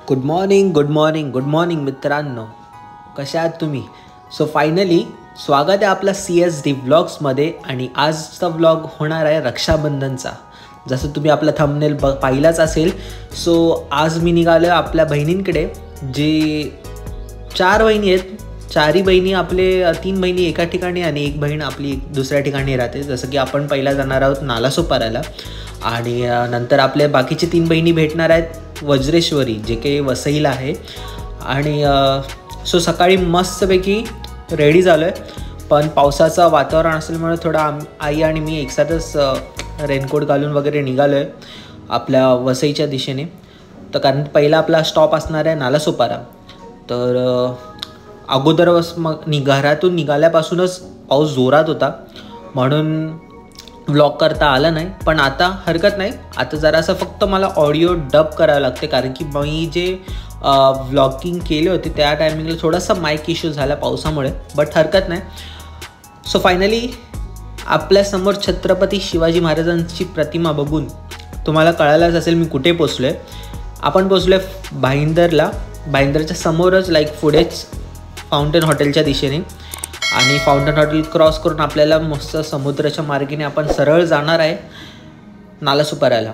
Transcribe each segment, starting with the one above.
Good morning good morning good morning मित्रांनो, कशा आहात तुम्ही? सो फायनली स्वागत आहे आपला CSD व्लॉग्समध्ये. आणि आजचा व्लॉग होणार आहे रक्षाबंधनचा. जसं तुम्ही आपला थंबनेल पाहिलाच असेल. सो आज मी निघालो आपल्या बहिणींकडे, जे 4 बहिणी आहेत. चारही बहिणी आपले 3 बहिणी एका ठिकाणी आणि एक बहीण आपली दुसऱ्या ठिकाणी राहते. जसं की आपण पहिला जाणार आहोत नालासोपाराला आणि नंतर आपल्या बाकीचे 3 बहिणी भेटणार आहेत वज्रेश्वरी, जे काही वसईला आहे. आणि सो सकाळी मस्तपैकी रेडी झालो आहे, पण पावसाचं वातावरण असल्यामुळे थोडा आई आणि मी एकसाथच रेनकोट घालून वगैरे निघालो आहे आपल्या वसईच्या दिशेने. तर कारण पहिला आपला स्टॉप असणार आहे नालासोपारा. तर अगोदर मग घरातून निघाल्यापासूनच पाऊस जोरात होता, म्हणून व्लॉग करता आला नाही. पण आता हरकत नाही, आता जरासं फक्त मला ऑडिओ डब करावं लागते, कारण की मी जे व्लॉगिंग केले होते त्या टायमिंगला थोडासा माईक इश्यू झाला पावसामुळे, बट हरकत नाही. सो फायनली आपल्यासमोर छत्रपती शिवाजी महाराजांची प्रतिमा बघून तुम्हाला कळायलाच असेल मी कुठे पोचलो आहे. आपण पोचलो आहे भाईंदरला. भाईंदरच्या समोरच पुढेच फाउंटन हॉटेलच्या दिशेने. आणि फाउंटन हॉटेल क्रॉस करून आपल्याला मस्त समुद्राच्या मार्गाने आपण सरळ जाणार आहे नालासोपाराला.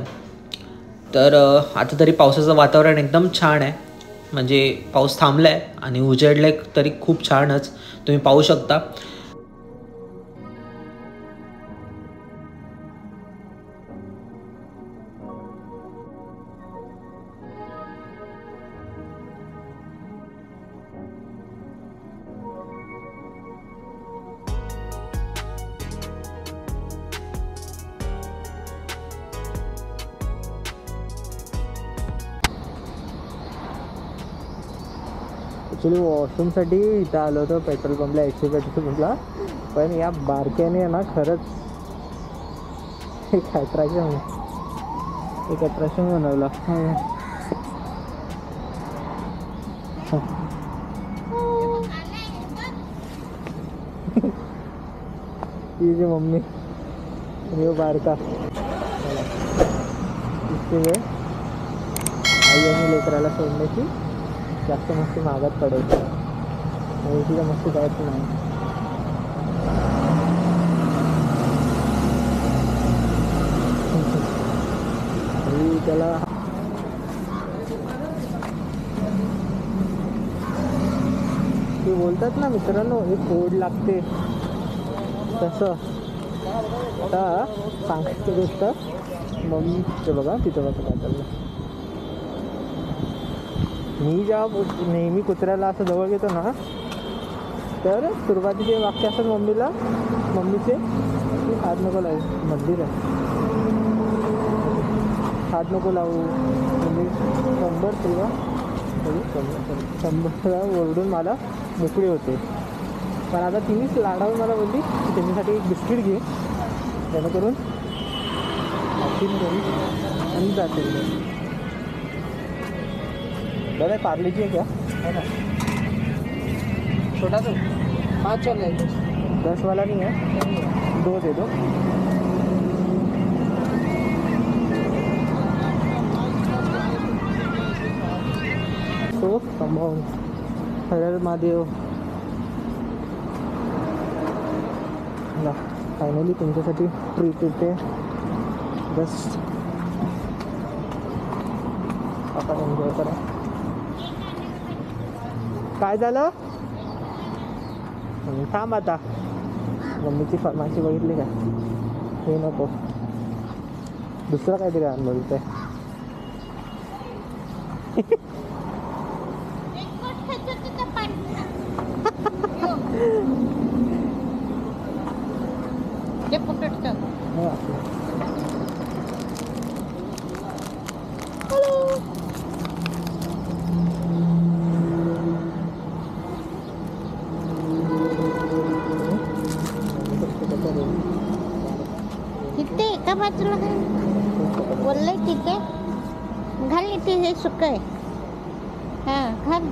तर आता तरी पावसाचं वातावरण एकदम छान आहे, म्हणजे पाऊस थांबला आहे आणि उजेडलं आहे तरी खूप छानच तुम्ही पाहू शकता. ॲक्च्युली वॉशरूमसाठी इथं आलो होतो पेट्रोल पंपला, HP पेट्रोल पंपला. पण या बारक्याने ना खरंच एक अट्रॅक्शन बनवलं. तिची मम्मी आणि बारका इसके वेळ आई आणि लेकराला सोडण्याची जास्त मस्ती मागत पडायची आणि तिला मस्ती करायची नाही. आणि त्याला ते बोलतात ना मित्रांनो, एक ओढ लागते तसं. आता सांगायची गोष्ट, मम्मी ते बघा तिथं बघा काय चाललं. मी जेव्हा नेहमी कुत्र्याला असं जवळ घेतो ना, तर सुरुवातीचे वाक्य असतात मम्मीचे की हात नको लावू, मंदिर आहे, हात नको लावू. मम्मी 100 ओरडून मला मोकळी होते. पण आता तिनेच लाडावून मला बोलली की त्याच्यासाठी एक बिस्किट घे, जेणेकरून खातील घरी आणि जातील. दादा पार्ले-जी है क्या? है ना, छोटा तो 5 वाला है, 10 वाला नहीं है, 2 दे दो. तो कंपाऊंड हर महादेव. फायनली तुमच्यासाठी ट्रीट येते. जस्ट आपण एन्जॉय करा. काय झालं? थांब आता. मम्मीची फरमाशी बघितली का? हे नको, दुसरं काहीतरी आण बोलतंय. तिथे एका बाजूला बोललंय तिथे घाल, इथे हे सुक आहे. हां घाल.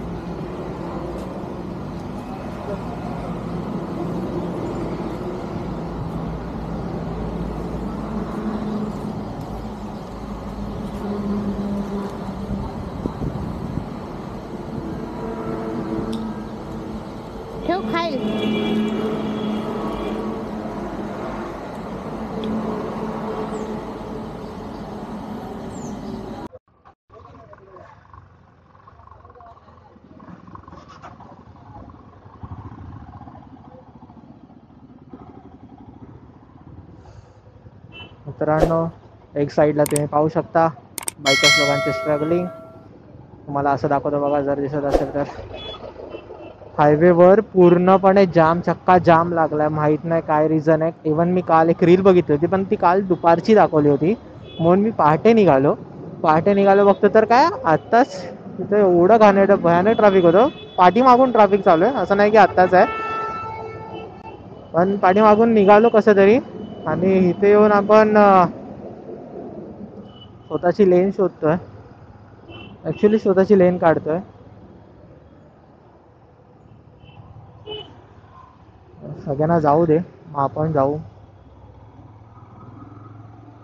मित्रांनो, एक साईडला तुम्ही पाहू शकता बायकर्स लोकांचे स्ट्रगलिंग. तुम्हाला असं दाखवतो बघा जर दिसत असेल तर. हायवेवर पूर्णपणे जाम, चक्का जाम लागलाय. माहीत नाही काय रिझन आहे. इवन मी काल एक रील बघितली होती, पण ती काल दुपारची दाखवली होती, म्हणून मी पहाटे निघालो बघतो तर काय आत्ताच तिथे एवढं भयानक ट्रॅफिक होतं. पाठीमागून ट्रॅफिक चालू आहे, असं नाही की आत्ताच आहे, पण पाठीमागून निघालो कसं तरी. आणि इथे येऊन आपण स्वतःची लेन शोधतोय, ॲक्च्युली स्वतःची लेन काढतोय. सगळ्यांना जाऊ दे, आपण जाऊ.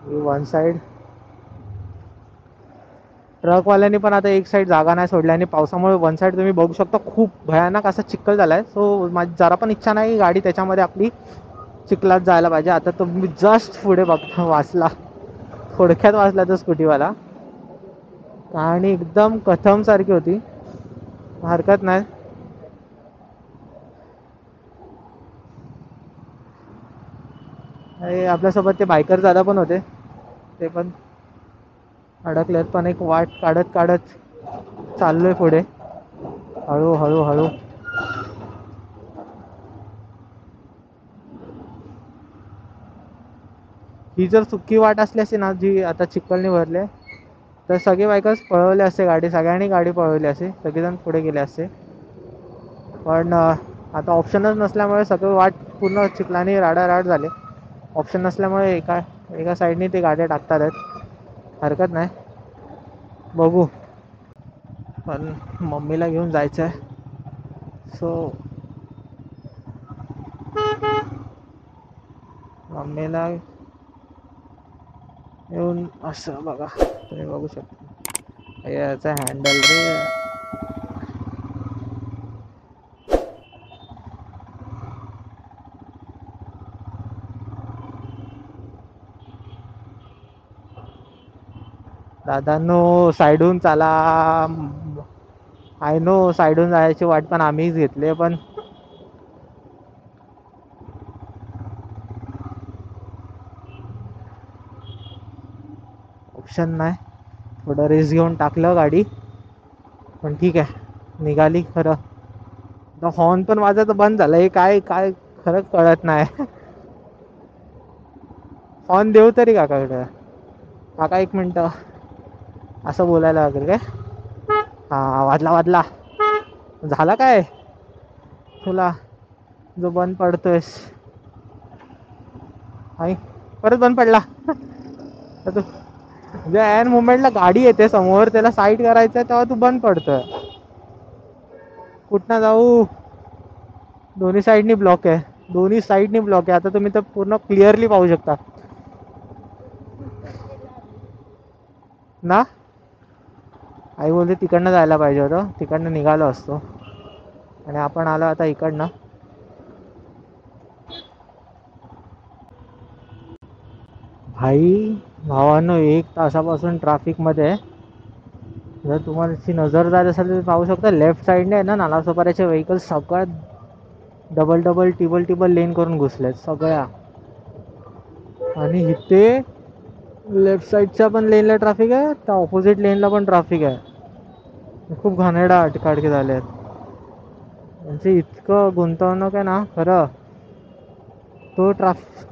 वन साईड ट्रकवाल्यांनी पण आता एक साईड जागा नाही सोडली आणि पावसामुळे वन साईड तुम्ही बघू शकता खूप भयानक असा चिखल झाला आहे. सो माझी जरा पण इच्छा नाही गाडी त्याच्यामध्ये आपली चिखलात जायला पाहिजे. आता तो मी जस्ट पुढे वाचला, थोडक्यात वाचला तो स्कूटीवाला. आणि एकदम कथम सारखी होती, हरकत नाही. आपल्यासोबत ते बायकर दादा पण होते, ते पण अडकलेत. पण एक वाट काढत चाललोय पुढे, हळू हळू हळू. ही जर सुकी वाट असली असती ना, जी आता चिखलने भरले, तर सगळे बायकर्स पळवले असते गाडी, सगळ्यांनी गाडी पळवली असते, सगळेजण पुढे गेले असते. पण आता ऑप्शनच नसल्यामुळे सगळं वाट पूर्ण चिखलाने राडाराड झाले. ऑप्शन नसल्यामुळे एका साईडने ते गाड्या टाकतात आहेत. हरकत नाही, बघू. पण मम्मीला घेऊन जायचं आहे, सो मम्मीला येऊन असं बघा, तुम्ही बघू शकता याचा हँडल रे. दादांनो साईडून चाला. आय नो साईडून जायची वाट पण आम्हीच घेतली, पण ऑप्शन नाही. थोडं रेस घेऊन टाकलं गाडी, पण ठीक आहे, निघाली खरं. हॉर्न पण वाजायचं बंद झालं, हे काय खरं कळत नाही. हॉर्न देऊ तरी काकाकडे. काका एक मिनटं, असं बोलायला लागेल काय? हा वाजला झाला काय तुला जो बंद पडतोयस? आई परत बंद पडला. जे ॲन मुमेंटला गाडी येते समोर, त्याला साईड करायचं तेव्हा तू बंद पडतोय. कुठनं जाऊ? दोन्ही साईडनी ब्लॉक आहे, दोन्ही साईडनी ब्लॉक आहे. आता तुम्ही तर पूर्ण क्लिअरली पाहू शकता ना. आई बोलते तिकडनं जायला पाहिजे होतं, तिकडनं निघालो असतो, आणि आपण आलो आता इकडनं. भावांनो 1 तासापासून ट्रॅफिकमध्ये. जर तुम्हाला नजर जात असेल तर पाहू शकता लेफ्ट साईडने आहे ना, नालासोपाऱ्याचे व्हेकल सगळ्यात डबल लेन करून घुसलेत सगळ्या. आणि इथे लेफ्ट साईडच्या पण लेनला ट्रॅफिक आहे, त्या ऑपोजिट लेनला पण ट्रॅफिक आहे. खूप घाणेरडा काढके झाले आहेत म्हणजे इतकं गुंतवणूक आहे ना खरं.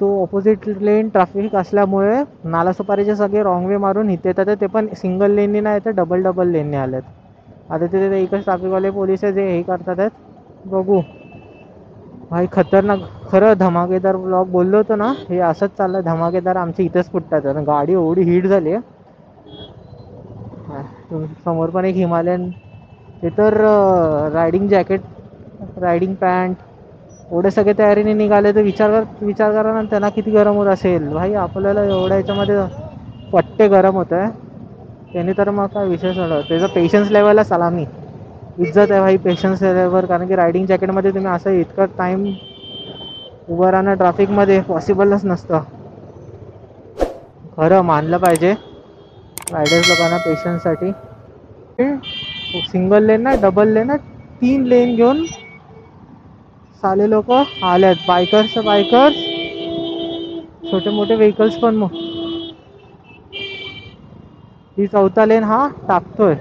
तो ऑपोजिट लेन ट्रॅफिक असल्यामुळे नालासोपारीचे सगळे रॉंग वे मारून इथे येतात, ते पण सिंगल लेननी नाही तर डबल लेनने आलेत. आता तिथे एकच ट्रॅफिकवाले पोलीस आहे जे हे करतात आहेत. बघू भाई, खतरनाक खरं. धमाकेदार ब्लॉग बोललो होतो ना, हे असंच चाललं धमाकेदार. आमच्या इथेच फुटतात आणि गाडी एवढी हीट झाली आहे. समोर पण एक हिमालयन, ते तर रायडिंग जॅकेट, रायडिंग पॅन्ट एवढे सगळे तयारीने निघाले, तर विचार करा ना त्यांना किती गरम होत असेल. भाई आपल्याला एवढ्या याच्यामध्ये पट्टे गरम होत आहे, त्याने तर मग काय विशेष झालं. त्याचं पेशन्स लेवलला सलामी, इज्जत आहे भाई पेशन्स लेवलवर. कारण की रायडिंग जॅकेटमध्ये तुम्ही असं इतकं टाईम उभं राहणं ट्रॅफिकमध्ये पॉसिबलच नसतं. खरं मानलं पाहिजे रायडर्स लोकांना पेशन्ससाठी. सिंगल लेन ना डबल लेन ना 3 लेन घेऊन साले लोक आलेत. बायकर्स छोटे मोठे व्हेकल्स पण ही चौथा लेन हा टाकतोय.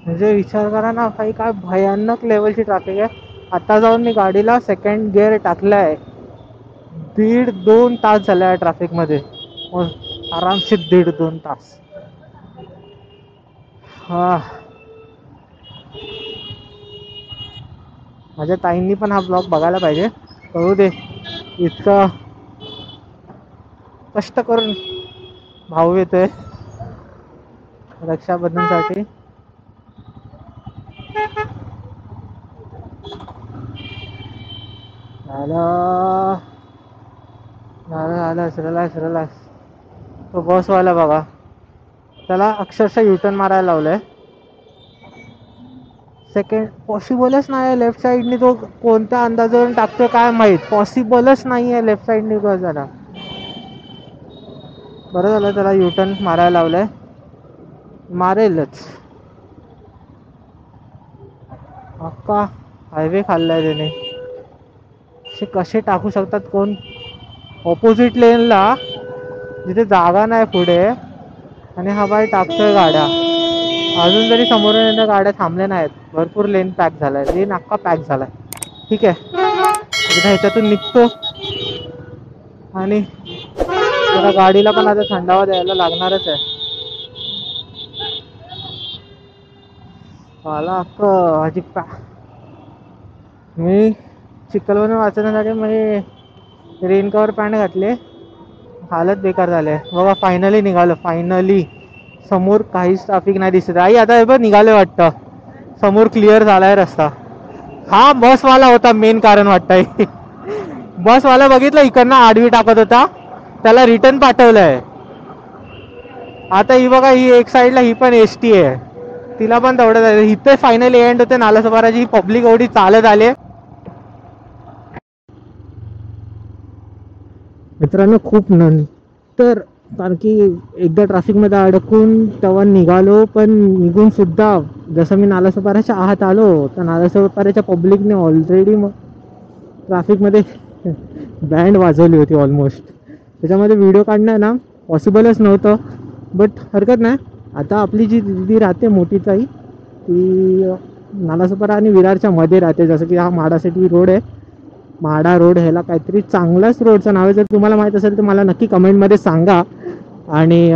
म्हणजे विचार करा ना, काही काय भयानक लेवलची ट्रॅफिक आहे. आता जाऊन मी गाडीला सेकंड गिअर टाकलाय. 1.5-2 तास झाला आहे ट्रॅफिक मध्ये. आरामशीर 1.5-2 तास. हा, माझ्या ताईंनी पण हा ब्लॉग बघायला पाहिजे. कळू दे, इतकं कष्ट करून भाऊ येतोय रक्षाबंधनसाठी. रिलॅक्स. तो बसवाला बघा, त्याला अक्षरशः युटर्न मारायला लावलंय. सेकंड पॉसिबलच नाही आहे. लेफ्ट साईडने तो कोणत्या अंदाजावरून टाकतोय काय माहित. पॉसिबलच नाही आहे लेफ्ट साईडने तो जरा. बरं झालं त्याला युटर्न मारायला लावलंय. मारेलच. अख्खा हायवे खाल्लाय त्याने. कसे टाकू शकतात कोण. ऑपोजिट लेनला जिथे जागा नाही पुढे, आणि हा बाई टाकतोय गाड्या. अजून तरी समोरून येणाऱ्या गाड्या थांबल्या नाहीत. भरपूर लेन पॅक झालाय. लेन अख्खा पॅक झालाय. ठीक आहे, एकदा ह्याच्यातून निघतो आणि जरा गाडीला पण आता थंडावा द्यायला लागणारच आहे. मला अजिब मी चिखलवरून वाचण्यासाठी म्हणजे रेन कवर पॅन्ट घातले. हालत बेकार झाले बाबा. फायनली निघालो. फायनली समोर काहीच ट्रॅफिक नाही दिसत. आई आता हे बघ निघाले वाटतं. समोर क्लिअर झालाय रस्ता. हा बसवाला होता मेन कारण वाटतंय. बसवाला बघितलं इकडनं आडवी टाकत होता, त्याला रिटर्न पाठवलंय. आता ही बघा, ही एक साईडला ही पण एसटी आहे, तिला पण तेवढं झालं. इथे फायनली एंड होते नालासोपाराची. ही पब्लिक एवढी चालत आले मित्रांनो खूप नंतर. कारण की एकदा ट्रॅफिकमध्ये अडकून तेव्हा निघालो, पण निघून सुद्धा जसं मी नालासोपाराच्या आत आलो तर नालासोपाराच्या पब्लिकने ऑलरेडी ट्रॅफिकमध्ये बँड वाजवली होती ऑलमोस्ट. त्याच्यामध्ये व्हिडिओ काढणं ना पॉसिबलच नव्हतं. बट हरकत नाही. आता आपली जी दिदी राहते मोठी ताई, ती नालासोपारा आणि विरारच्या मध्ये राहते. जसं की हा म्हाडा सिटी रोड आहे, म्हाडा रोड. ह्याला काहीतरी चांगलाच रोडचं नाव आहे. जर तुम्हाला माहीत असेल तर मला नक्की कमेंटमध्ये सांगा. आणि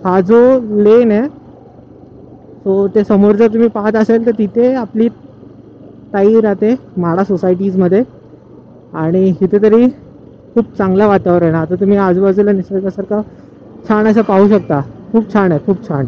हा जो लेन आहे तो ते समोर जर तुम्ही पाहत असेल तर तिथे आपली ताई राहते म्हाडा सोसायटीजमध्ये. आणि इथे तरी खूप चांगलं वातावरण आहे. आता तुम्ही आजूबाजूला निसर्गासारखं छान असं पाहू शकता. खूप छान आहे, खूप छान.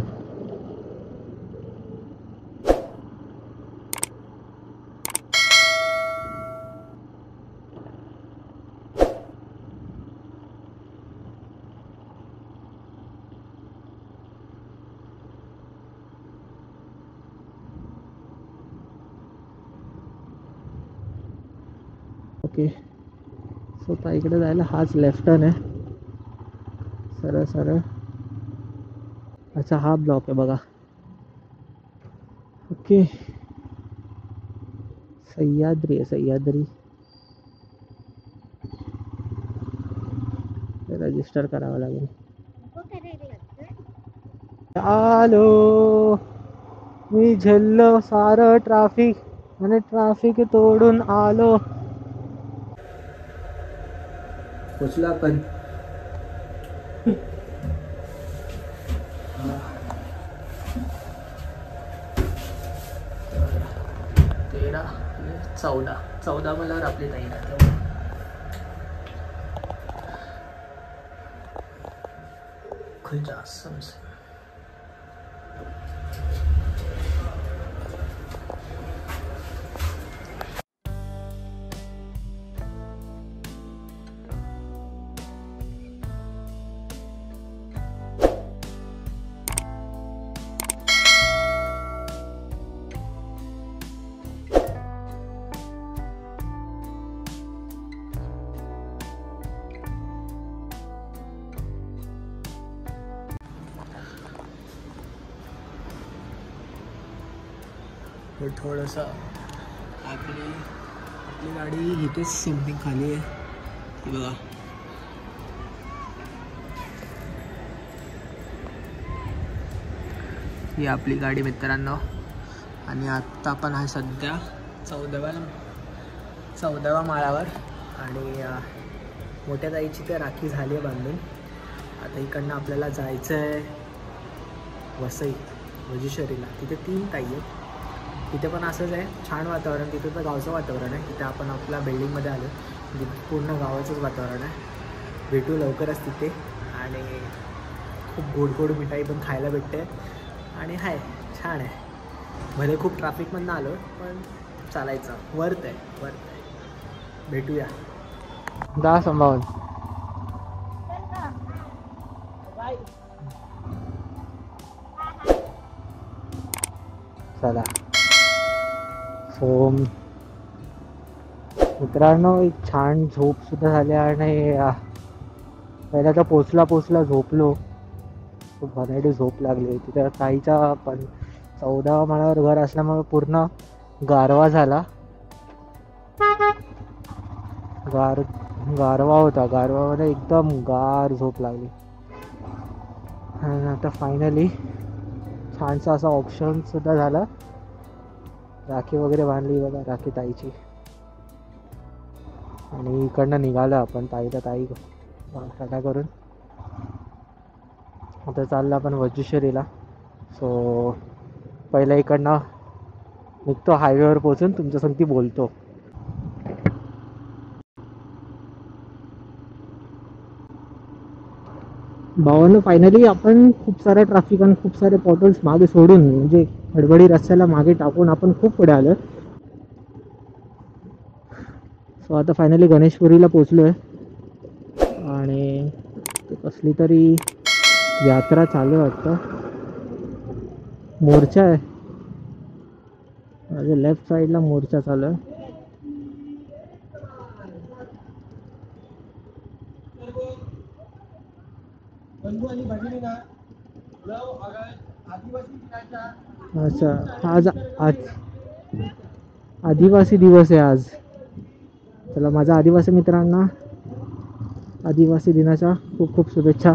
ओके, सो ताईकडे जायला हाच लेफ्ट टर्न आहे. सरळ सरळ. अच्छा हा ब्लॉक आहे बघा. ओके, सह्याद्री आहे, सह्याद्री. रजिस्टर करावं लागेल. आलो मी, झेललो सारं ट्रॅफिक आणि ट्रॅफिक तोडून आलो. पोचला पण. तेरा 14 मला आपली ताई राहते. खुलजा समज. थोडंसं आपली गाडी इथेच समथिंग खाली आहे. बघा ही आपली गाडी मित्रांनो. आणि आत्ता आपण आहे सध्या 14व्या माळावर. आणि मोठ्या ताईची ते राखी झाली आहे बांधून. आता इकडनं आपल्याला जायचं आहे वसई वजीश्वरीला. तिथे 3 ताई आहेत. तिथे पण असंच आहे, छान वातावरण. तिथे तर गावचं वातावरण आहे. तिथे आपण आपल्या बिल्डिंगमध्ये आलो, पूर्ण गावाचंच वातावरण आहे. भेटू लवकरच तिथे. आणि खूप गोड गोड मिठाई पण खायला भेटते. आणि हाय छान आहे. भले खूप ट्रॅफिकमधनं आलो पण चालायचं, वर्थ आहे. भेटूया. जा संभावून. चला. सो मित्रांनो एक छान झोप सुद्धा झाली. आणि पहिला तर पोचला झोपलो. खूप भरडी झोप लागली. तिथे ताईच्या पण 14व्या माळ्यावर घर असल्यामुळे पूर्ण गारवा झाला. गारवा होता. गारवामध्ये एकदम गार झोप लागली. आणि आता फायनली छानसा असा ऑप्शन सुद्धा झाला. राखी वगैरे बांधली बघा, राखी ताईची. आणि इकडनं निघालं आपण ताई टाटा करून. आता चाललं आपण वजीश्वरीला. सो पहिला इकडनं निघतो, हायवेवर पोहोचून तुमच्या संगती बोलतो. भावानं फायनली आपण खूप साऱ्या ट्रॅफिक आणि खूप सारे पॉटल्स मागे सोडून, म्हणजे हडबडी रस्त्याला मागे टाकून आपण खूप पुढे आलो. सो आता फायनली गणेशपुरीला पोचलो आहे. आणि कसली तरी यात्रा चालू आहे वाटतं. मोर्चा आहे माझ्या लेफ्ट साईडला, मोर्चा चालू आहे. अच्छा, आज आदिवासी दिवस आहे आज. चला, माझ्या आदिवासी मित्रांना आदिवासी दिनाच्या खूप खूप शुभेच्छा.